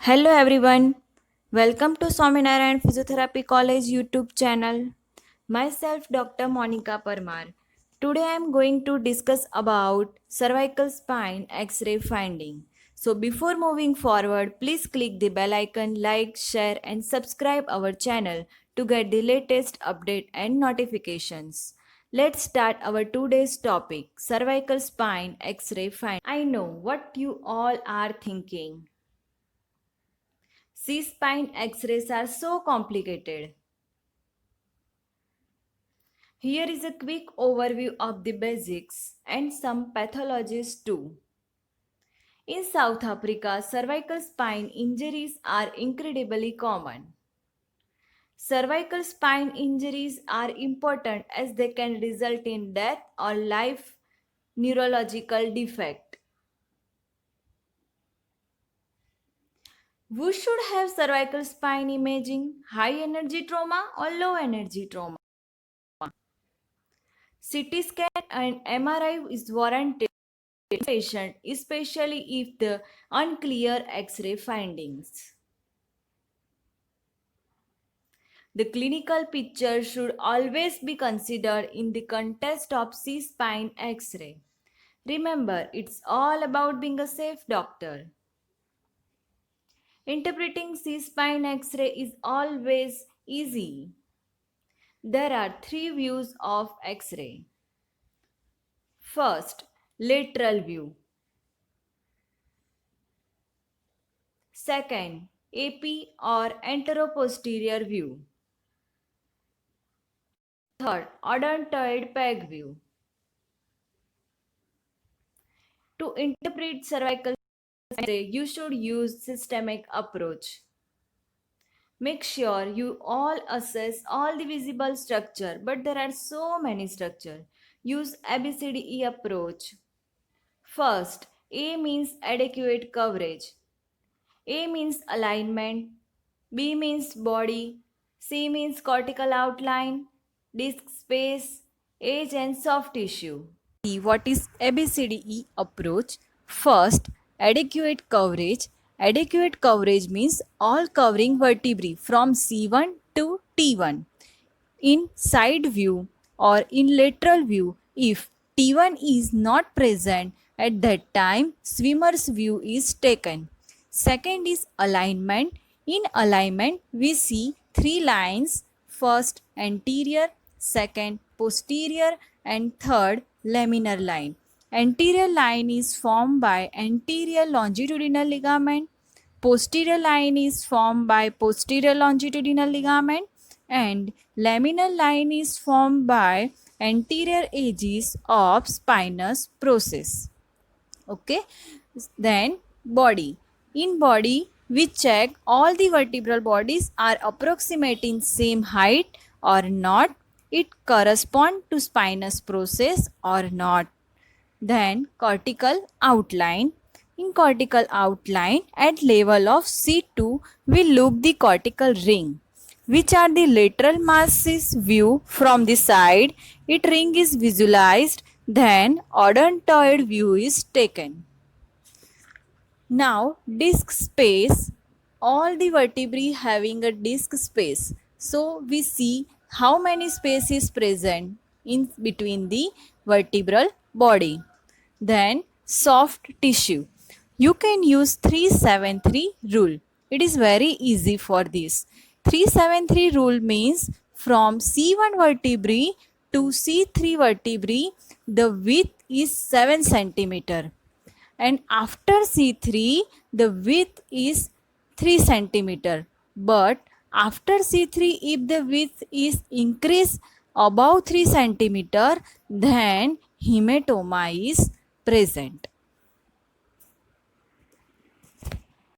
Hello everyone, welcome to Swaminarayan Physiotherapy College YouTube channel. Myself Dr. Monica Parmar. Today I am going to discuss about cervical spine X-ray finding. So before moving forward, please click the bell icon, like, share and subscribe our channel to get the latest update and notifications. Let's start our today's topic, cervical spine X-ray finding. I know what you all are thinking. C-spine X-rays are so complicated. Here is a quick overview of the basics and some pathologies too. In South Africa, cervical spine injuries are incredibly common. Cervical spine injuries are important as they can result in death or life neurological defect. Who should have cervical spine imaging? High energy trauma or low energy trauma? CT scan and MRI is warranted in patient, especially if the unclear X-ray findings. The clinical picture should always be considered in the context of C-spine X-ray. Remember, it's all about being a safe doctor. Interpreting C-spine X-ray is always easy. There are three views of X-ray. First, lateral view. Second, AP or anteroposterior view. Third, odontoid peg view. To interpret cervical X-ray, you should use systemic approach. Make sure you all assess all the visible structure, but there are so many structure. Use ABCDE approach. First, A means adequate coverage. A means alignment, B means body, C means cortical outline, disc space, age and soft tissue. See what is ABCDE approach? First, adequate coverage. Adequate coverage means all covering vertebrae from C1 to T1. In side view or in lateral view, if T1 is not present at that time, swimmer's view is taken. Second is alignment. In alignment, we see three lines. First, anterior, second, posterior, and third, laminar line. Anterior line is formed by anterior longitudinal ligament. Posterior line is formed by posterior longitudinal ligament and laminar line is formed by anterior edges of spinous process. Okay, then body. In body, we check all the vertebral bodies are approximating same height or not. It correspond to spinous process or not. Then cortical outline. In cortical outline at level of C2, we look the cortical ring, which are the lateral masses view from the side. It ring is visualized, then odontoid view is taken. Now disc space, all the vertebrae having a disc space. So we see how many space is present in between the vertebral body. Then soft tissue. You can use 373 rule. It is very easy for this. 373 rule means from C1 vertebrae to C3 vertebrae, the width is 7 centimeter. And after C3, the width is 3 centimeter. But after C3, if the width is increased above 3 centimeter, then hematoma is present.